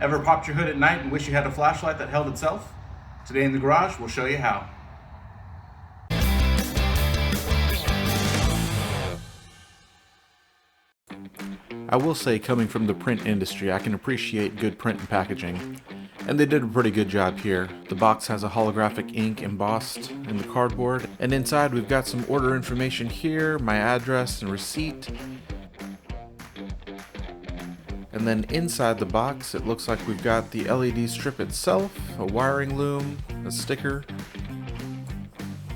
Ever popped your hood at night and wish you had a flashlight that held itself? Today in the garage, we'll show you how. I will say, coming from the print industry, I can appreciate good print and packaging. And they did a pretty good job here. The box has a holographic ink embossed in the cardboard, and inside we've got some order information here, my address and receipt. And then inside the box, it looks like we've got the LED strip itself, a wiring loom, a sticker,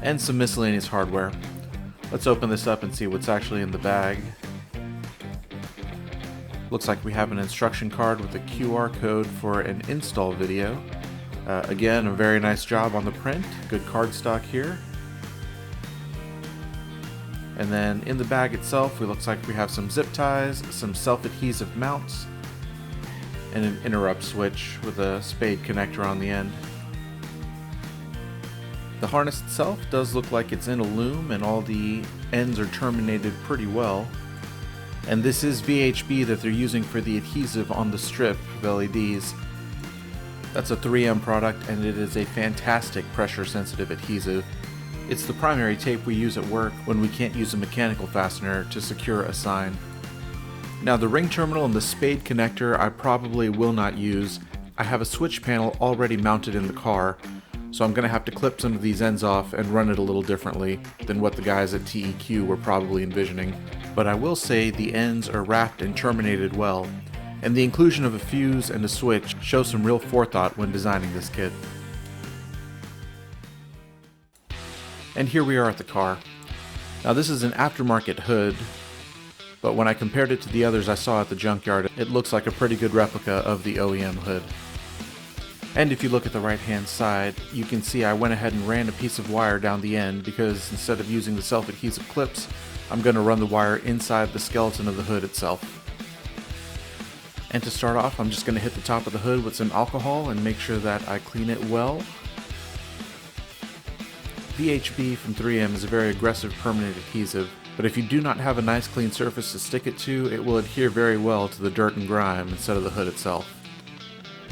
and some miscellaneous hardware. Let's open this up and see what's actually in the bag. Looks like we have an instruction card with a QR code for an install video. Again, a very nice job on the print, good cardstock here. And then in the bag itself, it looks like we have some zip ties, some self-adhesive mounts, and an interrupt switch with a spade connector on the end. The harness itself does look like it's in a loom and all the ends are terminated pretty well. And this is VHB that they're using for the adhesive on the strip of LEDs. That's a 3M product and it is a fantastic pressure sensitive adhesive. It's the primary tape we use at work when we can't use a mechanical fastener to secure a sign. Now the ring terminal and the spade connector I probably will not use. I have a switch panel already mounted in the car, so I'm going to have to clip some of these ends off and run it a little differently than what the guys at TEQ were probably envisioning. But I will say the ends are wrapped and terminated well, and the inclusion of a fuse and a switch shows some real forethought when designing this kit. And here we are at the car. Now this is an aftermarket hood, but when I compared it to the others I saw at the junkyard, it looks like a pretty good replica of the OEM hood. And if you look at the right hand side, you can see I went ahead and ran a piece of wire down the end because instead of using the self-adhesive clips, I'm going to run the wire inside the skeleton of the hood itself. And to start off, I'm just going to hit the top of the hood with some alcohol and make sure that I clean it well. VHB from 3M is a very aggressive permanent adhesive, but if you do not have a nice clean surface to stick it to, it will adhere very well to the dirt and grime instead of the hood itself.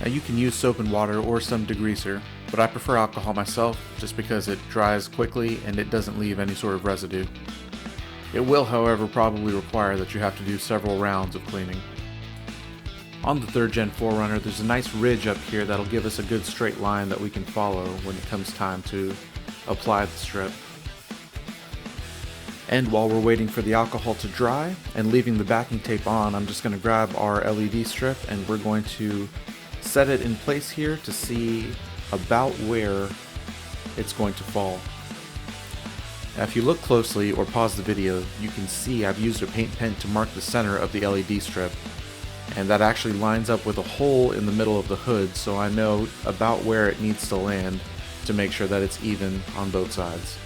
Now you can use soap and water or some degreaser, but I prefer alcohol myself just because it dries quickly and it doesn't leave any sort of residue. It will, however, probably require that you have to do several rounds of cleaning. On the 3rd Gen 4Runner, there's a nice ridge up here that'll give us a good straight line that we can follow when it comes time to apply the strip. And while we're waiting for the alcohol to dry and leaving the backing tape on, I'm just going to grab our LED strip and we're going to set it in place here to see about where it's going to fall. Now if you look closely or pause the video, you can see I've used a paint pen to mark the center of the LED strip, and that actually lines up with a hole in the middle of the hood, so I know about where it needs to land to make sure that it's even on both sides.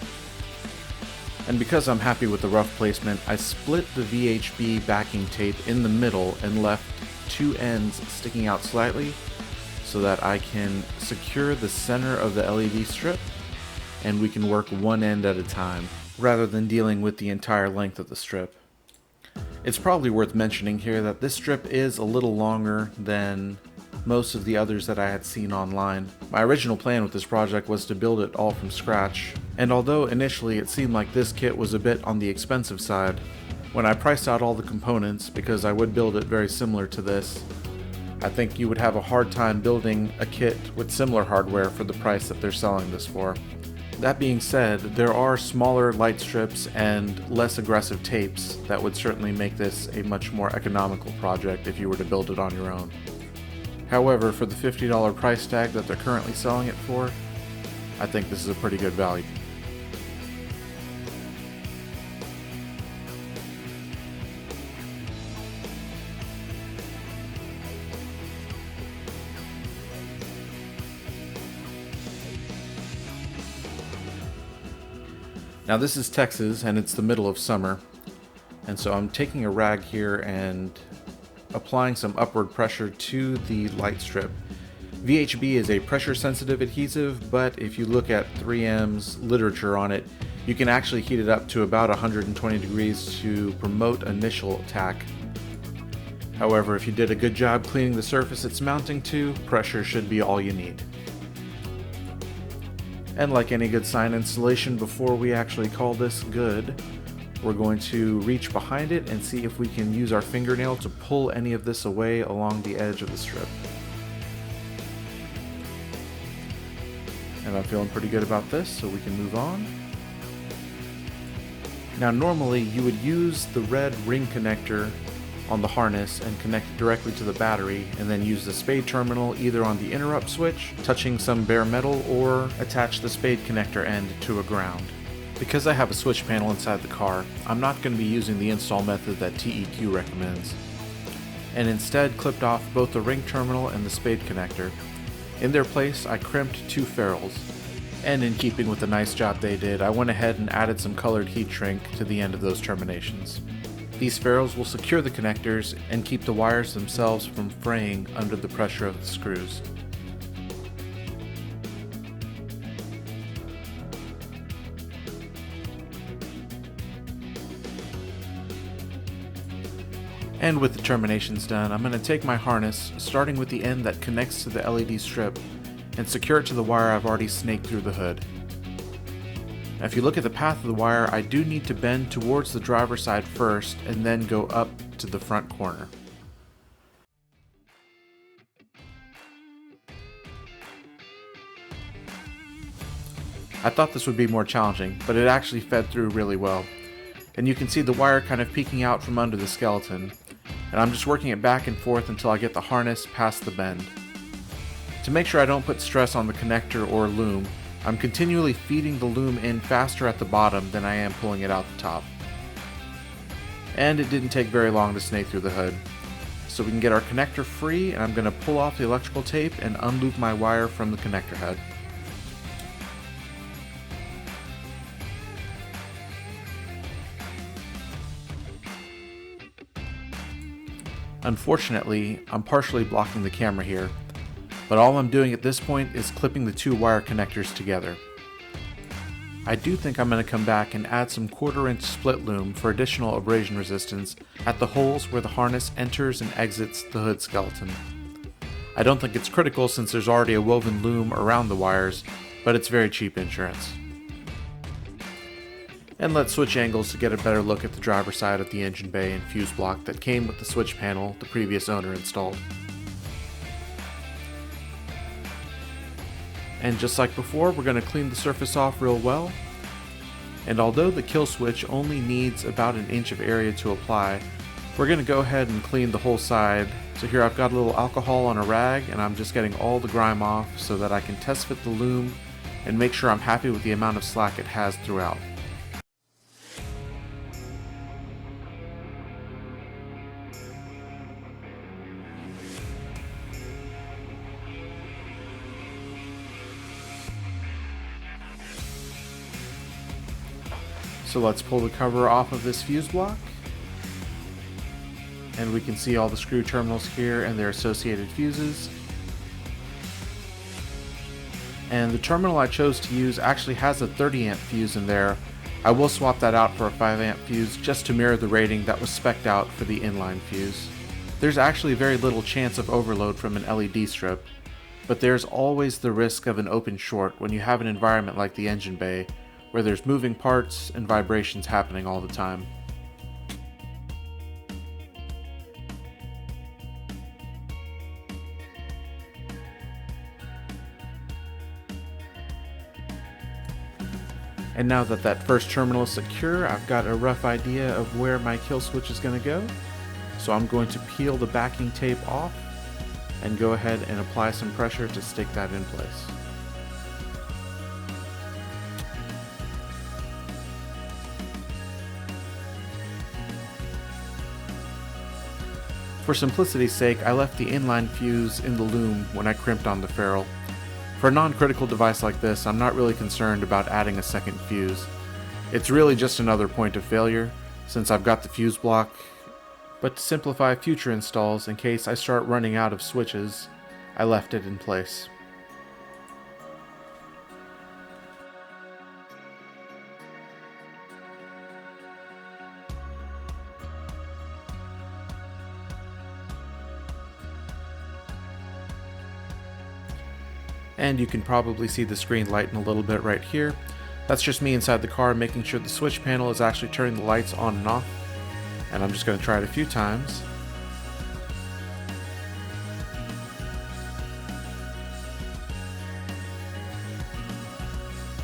And because I'm happy with the rough placement, I split the VHB backing tape in the middle and left 2 ends sticking out slightly so that I can secure the center of the LED strip and we can work one end at a time rather than dealing with the entire length of the strip. It's probably worth mentioning here that this strip is a little longer than most of the others that I had seen online. My original plan with this project was to build it all from scratch, and although initially it seemed like this kit was a bit on the expensive side, when I priced out all the components, because I would build it very similar to this, I think you would have a hard time building a kit with similar hardware for the price that they're selling this for. That being said, there are smaller light strips and less aggressive tapes that would certainly make this a much more economical project if you were to build it on your own. However, for the $50 price tag that they're currently selling it for, I think this is a pretty good value. Now this is Texas and it's the middle of summer, and so I'm taking a rag here and applying some upward pressure to the light strip. VHB is a pressure sensitive adhesive, but if you look at 3M's literature on it, you can actually heat it up to about 120 degrees to promote initial tack. However, if you did a good job cleaning the surface it's mounting to, pressure should be all you need. And like any good sign installation, before we actually call this good, we're going to reach behind it and see if we can use our fingernail to pull any of this away along the edge of the strip. And I'm feeling pretty good about this, so we can move on. Now normally you would use the red ring connector on the harness and connect it directly to the battery, and then use the spade terminal either on the interrupt switch, touching some bare metal, or attach the spade connector end to a ground. Because I have a switch panel inside the car, I'm not going to be using the install method that TEQ recommends, and instead clipped off both the ring terminal and the spade connector. In their place, I crimped 2 ferrules, and in keeping with the nice job they did, I went ahead and added some colored heat shrink to the end of those terminations. These ferrules will secure the connectors and keep the wires themselves from fraying under the pressure of the screws. And with the terminations done, I'm going to take my harness, starting with the end that connects to the LED strip, and secure it to the wire I've already snaked through the hood. Now, if you look at the path of the wire, I do need to bend towards the driver's side first and then go up to the front corner. I thought this would be more challenging, but it actually fed through really well. And you can see the wire kind of peeking out from under the skeleton, and I'm just working it back and forth until I get the harness past the bend. To make sure I don't put stress on the connector or loom, I'm continually feeding the loom in faster at the bottom than I am pulling it out the top. And it didn't take very long to snake through the hood. So we can get our connector free, and I'm going to pull off the electrical tape and unloop my wire from the connector head. Unfortunately, I'm partially blocking the camera here, but all I'm doing at this point is clipping the 2 wire connectors together. I do think I'm going to come back and add some 1/4-inch split loom for additional abrasion resistance at the holes where the harness enters and exits the hood skeleton. I don't think it's critical since there's already a woven loom around the wires, but it's very cheap insurance. And let's switch angles to get a better look at the driver's side of the engine bay and fuse block that came with the switch panel the previous owner installed. And just like before, we're going to clean the surface off real well. And although the kill switch only needs about 1 inch of area to apply, we're going to go ahead and clean the whole side. So here I've got a little alcohol on a rag, and I'm just getting all the grime off so that I can test fit the loom and make sure I'm happy with the amount of slack it has throughout. So let's pull the cover off of this fuse block, and we can see all the screw terminals here and their associated fuses. And the terminal I chose to use actually has a 30 amp fuse in there. I will swap that out for a 5 amp fuse just to mirror the rating that was spec'd out for the inline fuse. There's actually very little chance of overload from an LED strip, but there's always the risk of an open short when you have an environment like the engine bay, where there's moving parts and vibrations happening all the time. And now that that first terminal is secure, I've got a rough idea of where my kill switch is going to go. So I'm going to peel the backing tape off and go ahead and apply some pressure to stick that in place. For simplicity's sake, I left the inline fuse in the loom when I crimped on the ferrule. For a non-critical device like this, I'm not really concerned about adding a second fuse. It's really just another point of failure, since I've got the fuse block, but to simplify future installs in case I start running out of switches, I left it in place. And you can probably see the screen lighten a little bit right here. That's just me inside the car making sure the switch panel is actually turning the lights on and off. And I'm just going to try it a few times.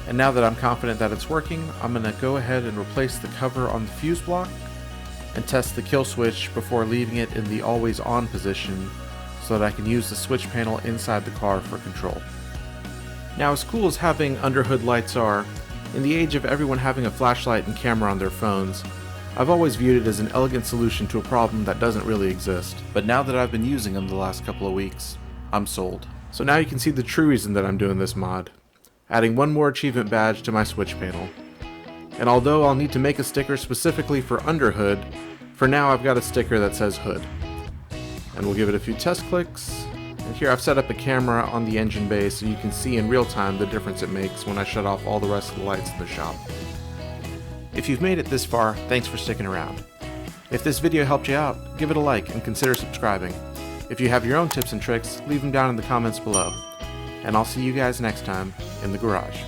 And now that I'm confident that it's working, I'm going to go ahead and replace the cover on the fuse block and test the kill switch before leaving it in the always on position so that I can use the switch panel inside the car for control. Now, as cool as having underhood lights are, in the age of everyone having a flashlight and camera on their phones, I've always viewed it as an elegant solution to a problem that doesn't really exist. But now that I've been using them the last couple of weeks, I'm sold. So now you can see the true reason that I'm doing this mod. Adding one more achievement badge to my switch panel. And although I'll need to make a sticker specifically for underhood, for now I've got a sticker that says hood. And we'll give it a few test clicks. And here I've set up a camera on the engine bay so you can see in real time the difference it makes when I shut off all the rest of the lights in the shop. If you've made it this far, thanks for sticking around. If this video helped you out, give it a like and consider subscribing. If you have your own tips and tricks, leave them down in the comments below. And I'll see you guys next time in the garage.